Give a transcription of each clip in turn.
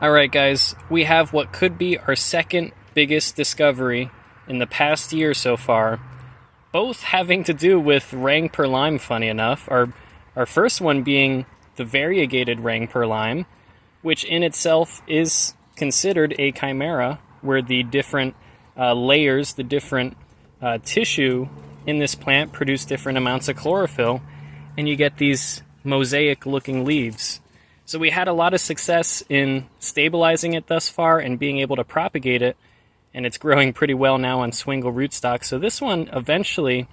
Alright guys, we have what could be our second biggest discovery in the past year so far, both having to do with rang per lime, funny enough. Our first one being the variegated rang per lime, which in itself is considered a chimera, where the different layers, the different tissue in this plant produce different amounts of chlorophyll, and you get these mosaic looking leaves. So we had a lot of success in stabilizing it thus far and being able to propagate it, and it's growing pretty well now on swingle rootstock. So this one, eventually,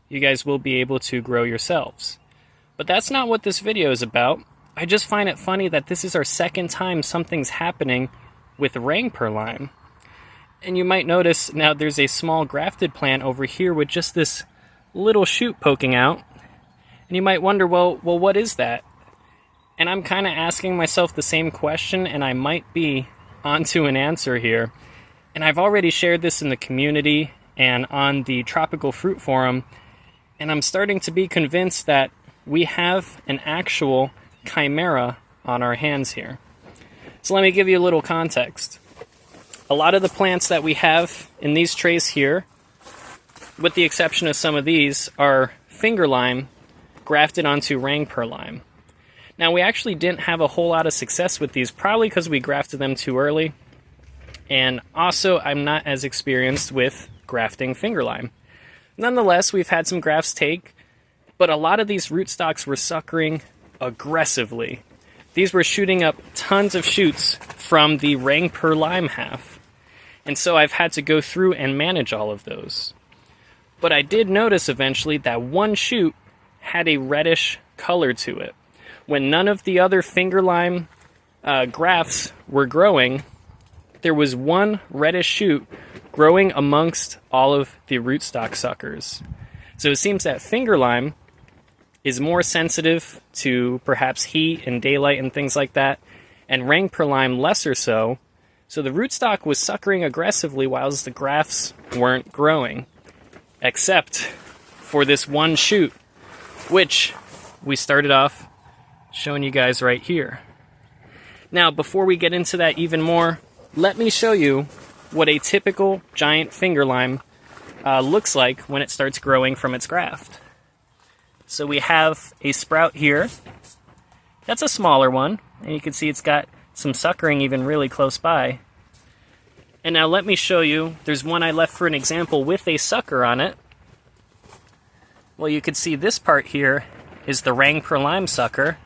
you guys will be able to grow yourselves. But that's not what this video is about. I just find it funny that this is our second time something's happening with rang per lime. And you might notice now there's a small grafted plant over here with just this little shoot poking out. And you might wonder, well, what is that? And I'm kind of asking myself the same question, and I might be onto an answer here. And I've already shared this in the community and on the Tropical Fruit Forum, and I'm starting to be convinced that we have an actual chimera on our hands here. So let me give you a little context. A lot of the plants that we have in these trays here, with the exception of some of these, are finger lime grafted onto rang per lime. Now, we actually didn't have a whole lot of success with these, probably because we grafted them too early. And also, I'm not as experienced with grafting finger lime. Nonetheless, we've had some grafts take, but a lot of these rootstocks were suckering aggressively. These were shooting up tons of shoots from the rang per lime half. And so I've had to go through and manage all of those. But I did notice eventually that one shoot had a reddish color to it. When none of the other finger lime grafts were growing, there was one reddish shoot growing amongst all of the rootstock suckers. So it seems that finger lime is more sensitive to perhaps heat and daylight and things like that, and rang per lime lesser so. So the rootstock was suckering aggressively whilst the grafts weren't growing, except for this one shoot, which we started off showing you guys right here. Now, before we get into that even more, let me show you what a typical giant finger lime looks like when it starts growing from its graft. So we have a sprout here. That's a smaller one, and you can see it's got some suckering even really close by. And now let me show you, there's one I left for an example with a sucker on it. Well, you can see this part here is the rang per lime sucker.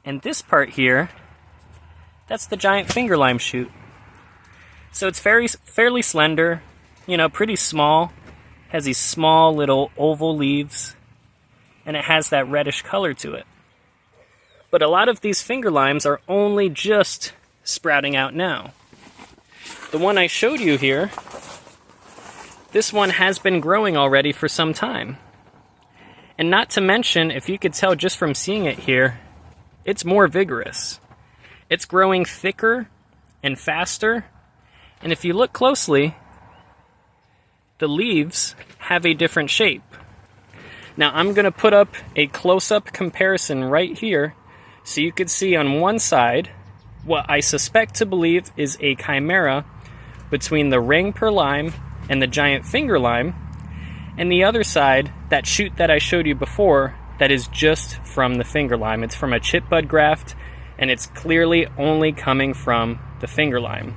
And this part here, that's the giant finger lime shoot. So it's fairly slender, you know, pretty small, has these small little oval leaves, and it has that reddish color to it. But a lot of these finger limes are only just sprouting out now. The one I showed you here, this one has been growing already for some time. And not to mention, if you could tell just from seeing it here, it's more vigorous. It's growing thicker and faster, and if you look closely, the leaves have a different shape. Now I'm going to put up a close-up comparison right here so you could see on one side what I suspect to believe is a chimera between the rang per lime and the giant finger lime, and the other side, that shoot that I showed you before, that is just from the finger lime. It's from a chip bud graft, and it's clearly only coming from the finger lime.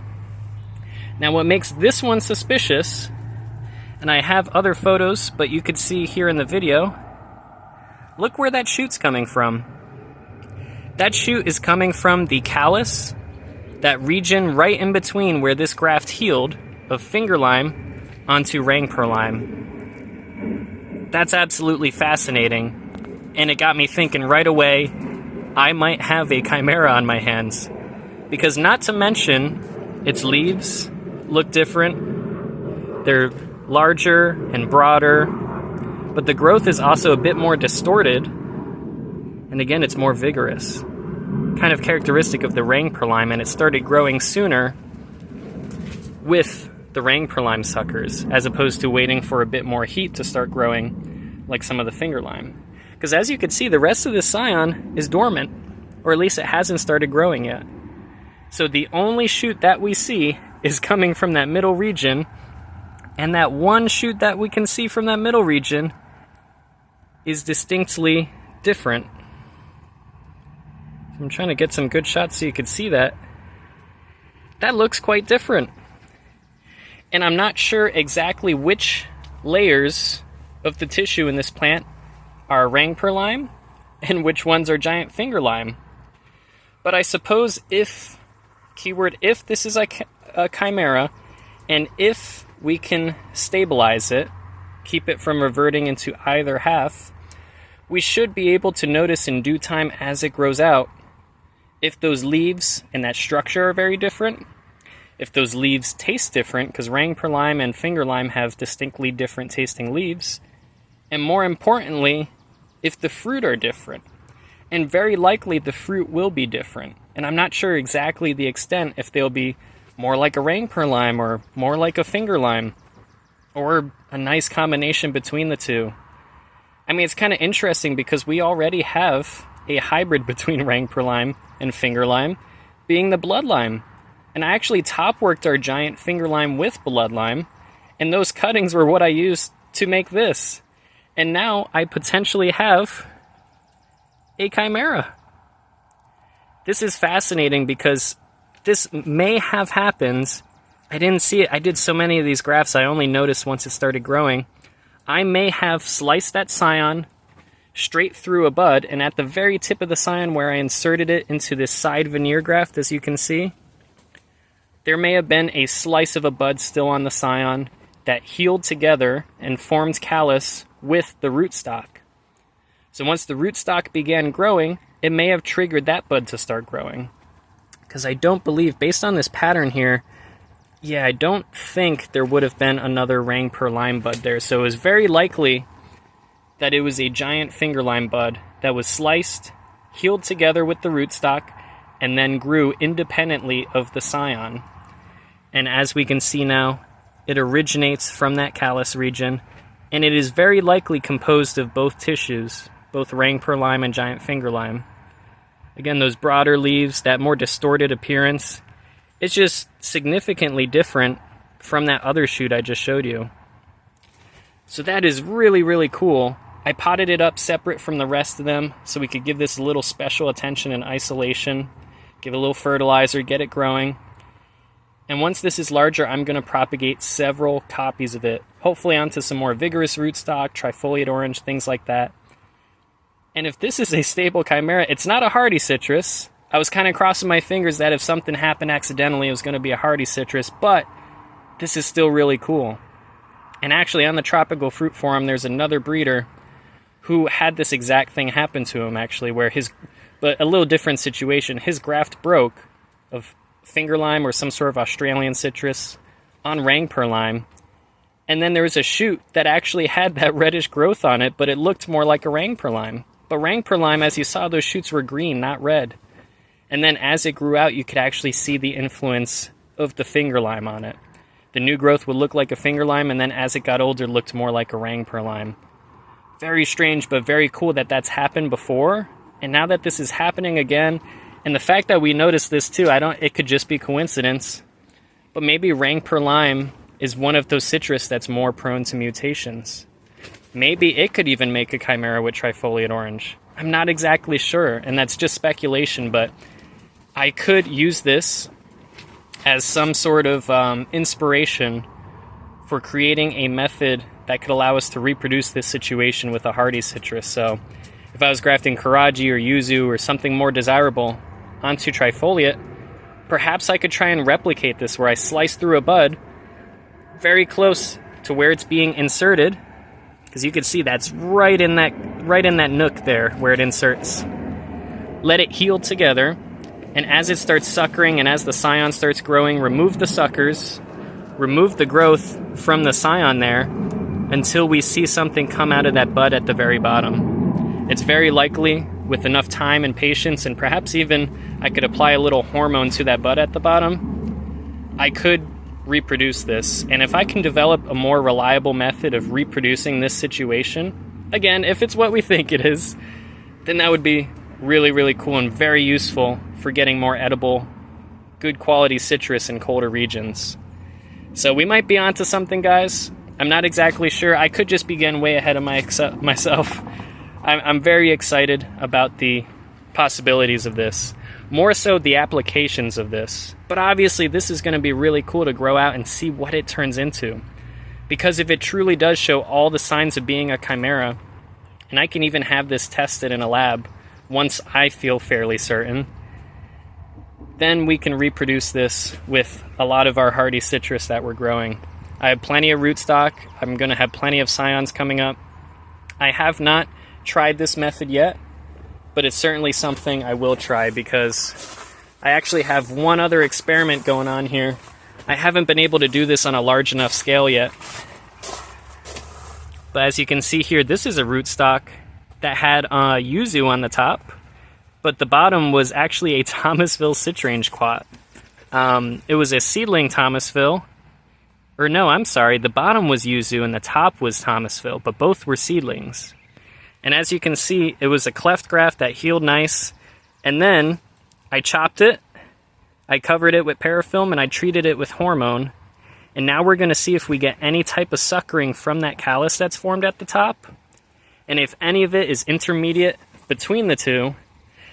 Now what makes this one suspicious, and I have other photos, but you could see here in the video, look where that shoot's coming from. That shoot is coming from the callus, that region right in between where this graft healed, of finger lime onto rang per lime. That's absolutely fascinating. And it got me thinking right away, I might have a chimera on my hands. Because not to mention, its leaves look different. They're larger and broader, but the growth is also a bit more distorted. And again, it's more vigorous. Kind of characteristic of the rang per lime, and it started growing sooner with the rang per lime suckers, as opposed to waiting for a bit more heat to start growing like some of the finger lime. Because as you can see, the rest of the scion is dormant, or at least it hasn't started growing yet. So the only shoot that we see is coming from that middle region, and that one shoot that we can see from that middle region is distinctly different. I'm trying to get some good shots so you can see that. That looks quite different. And I'm not sure exactly which layers of the tissue in this plant are Rangpur lime and which ones are giant finger lime. But I suppose if, keyword if, this is a chimera, and if we can stabilize it, keep it from reverting into either half, we should be able to notice in due time as it grows out if those leaves and that structure are very different, if those leaves taste different, because Rangpur lime and finger lime have distinctly different tasting leaves, and more importantly, if the fruit are different. And very likely the fruit will be different. And I'm not sure exactly the extent, if they'll be more like a Rangpur lime or more like a finger lime, or a nice combination between the two. I mean, it's kind of interesting because we already have a hybrid between Rangpur lime and finger lime, being the blood lime. And I actually top worked our giant finger lime with blood lime, and those cuttings were what I used to make this. And now I potentially have a chimera. This is fascinating because this may have happened. I didn't see it. I did so many of these grafts, I only noticed once it started growing. I may have sliced that scion straight through a bud, and at the very tip of the scion where I inserted it into this side veneer graft, as you can see, there may have been a slice of a bud still on the scion that healed together and formed callus with the rootstock. So once the rootstock began growing, it may have triggered that bud to start growing. Because I don't believe, based on this pattern here, yeah, I don't think there would have been another Rangpur lime bud there. So it was very likely that it was a giant finger lime bud that was sliced, healed together with the rootstock, and then grew independently of the scion. And as we can see now, it originates from that callus region, and it is very likely composed of both tissues, both Rangpur lime and giant finger lime. Again, those broader leaves, that more distorted appearance, it's just significantly different from that other shoot I just showed you. So that is really, really cool. I potted it up separate from the rest of them so we could give this a little special attention and isolation, give it a little fertilizer, get it growing. And once this is larger, I'm going to propagate several copies of it, hopefully onto some more vigorous rootstock, trifoliate orange, things like that. And if this is a stable chimera, it's not a hardy citrus. I was kind of crossing my fingers that if something happened accidentally, it was going to be a hardy citrus, but this is still really cool. And actually, on the Tropical Fruit Forum, there's another breeder who had this exact thing happen to him, actually, where but a little different situation. His graft broke of finger lime or some sort of Australian citrus on Rangpur lime, and then there was a shoot that actually had that reddish growth on it, but it looked more like a Rangpur lime. But Rangpur lime, as you saw, those shoots were green, not red. And then as it grew out, you could actually see the influence of the finger lime on it. The new growth would look like a finger lime, and then as it got older, it looked more like a Rangpur lime. Very strange, but very cool that that's happened before. And now that this is happening again, and the fact that we noticed this too, it could just be coincidence. But maybe Rangpur lime is one of those citrus that's more prone to mutations. Maybe it could even make a chimera with trifoliate orange. I'm not exactly sure, and that's just speculation, but I could use this as some sort of inspiration for creating a method that could allow us to reproduce this situation with a hardy citrus. So if I was grafting Karaji or Yuzu or something more desirable onto trifoliate, perhaps I could try and replicate this where I slice through a bud very close to where it's being inserted, because you can see that's right in that nook there where it inserts. Let it heal together, and as it starts suckering and as the scion starts growing, remove the suckers, remove the growth from the scion there until we see something come out of that bud at the very bottom. It's very likely, with enough time and patience, and perhaps even I could apply a little hormone to that bud at the bottom, I could reproduce this. And if I can develop a more reliable method of reproducing this situation, again, if it's what we think it is, then that would be really, really cool and very useful for getting more edible good quality citrus in colder regions. So we might be onto something, guys. I'm not exactly sure. I could just be getting way ahead of myself. I'm very excited about the possibilities of this. More so the applications of this. But obviously this is going to be really cool to grow out and see what it turns into. Because if it truly does show all the signs of being a chimera, and I can even have this tested in a lab once I feel fairly certain, then we can reproduce this with a lot of our hardy citrus that we're growing. I have plenty of rootstock. I'm going to have plenty of scions coming up. I have not tried this method yet, but it's certainly something I will try because I actually have one other experiment going on here. I haven't been able to do this on a large enough scale yet. But as you can see here, this is a rootstock that had yuzu on the top, but the bottom was actually a Thomasville citrange quat. It was a seedling Thomasville. Or no, I'm sorry, the bottom was yuzu and the top was Thomasville, but both were seedlings. And as you can see, it was a cleft graft that healed nice, and then I chopped it, I covered it with parafilm, and I treated it with hormone. And now we're going to see if we get any type of suckering from that callus that's formed at the top. And if any of it is intermediate between the two,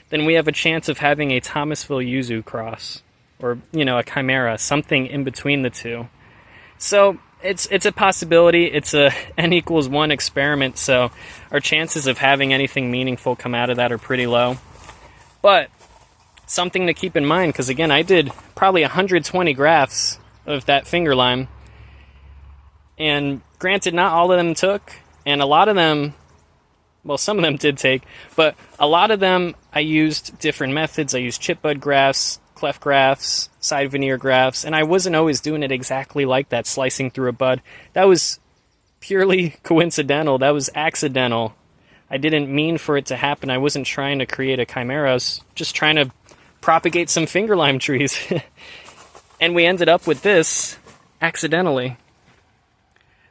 then we have a chance of having a Thomasville yuzu cross. Or, a chimera, something in between the two. So it's a possibility. It's a n=1 experiment, so our chances of having anything meaningful come out of that are pretty low. But something to keep in mind, because again, I did probably 120 grafts of that finger lime, and granted, not all of them took, and a lot of them, well, some of them did take, but a lot of them I used different methods. I used chip bud grafts, cleft grafts, side veneer grafts, and I wasn't always doing it exactly like that, slicing through a bud. That was purely coincidental. That was accidental. I didn't mean for it to happen. I wasn't trying to create a chimera. I was just trying to propagate some finger lime trees. And we ended up with this accidentally.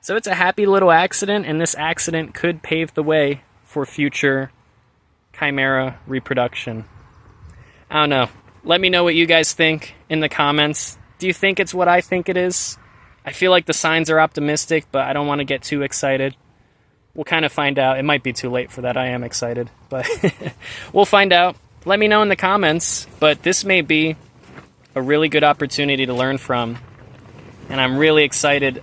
So it's a happy little accident, and this accident could pave the way for future chimera reproduction. I don't know. Let me know what you guys think in the comments. Do you think it's what I think it is? I feel like the signs are optimistic, but I don't want to get too excited. We'll kind of find out. It might be too late for that. I am excited, but we'll find out. Let me know in the comments, but this may be a really good opportunity to learn from, and I'm really excited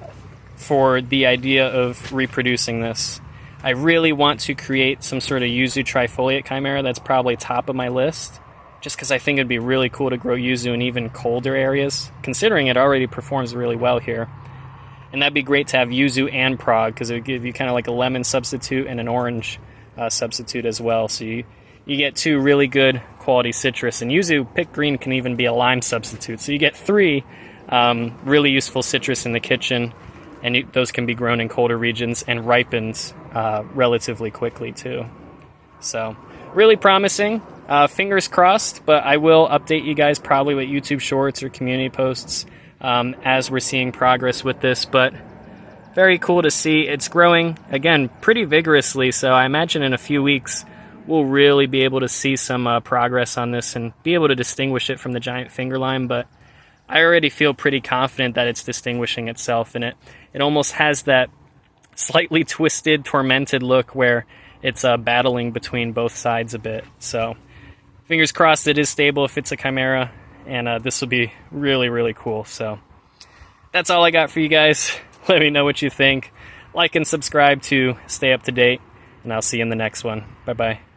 for the idea of reproducing this. I really want to create some sort of yuzu trifoliate chimera. That's probably top of my list, just because I think it'd be really cool to grow yuzu in even colder areas, considering it already performs really well here. And that'd be great to have yuzu and prog, because it would give you kind of like a lemon substitute and an orange substitute as well. So you get two really good quality citrus. And yuzu pick green can even be a lime substitute. So you get three really useful citrus in the kitchen, and those can be grown in colder regions and ripened relatively quickly too. So really promising. Fingers crossed, but I will update you guys probably with YouTube shorts or community posts as we're seeing progress with this. But very cool to see. It's growing, again, pretty vigorously, so I imagine in a few weeks we'll really be able to see some progress on this and be able to distinguish it from the giant finger lime. But I already feel pretty confident that it's distinguishing itself, and it almost has that slightly twisted, tormented look where it's battling between both sides a bit. So fingers crossed it is stable if it's a chimera, and this will be really, really cool. So that's all I got for you guys. Let me know what you think. Like and subscribe to stay up to date, and I'll see you in the next one. Bye-bye.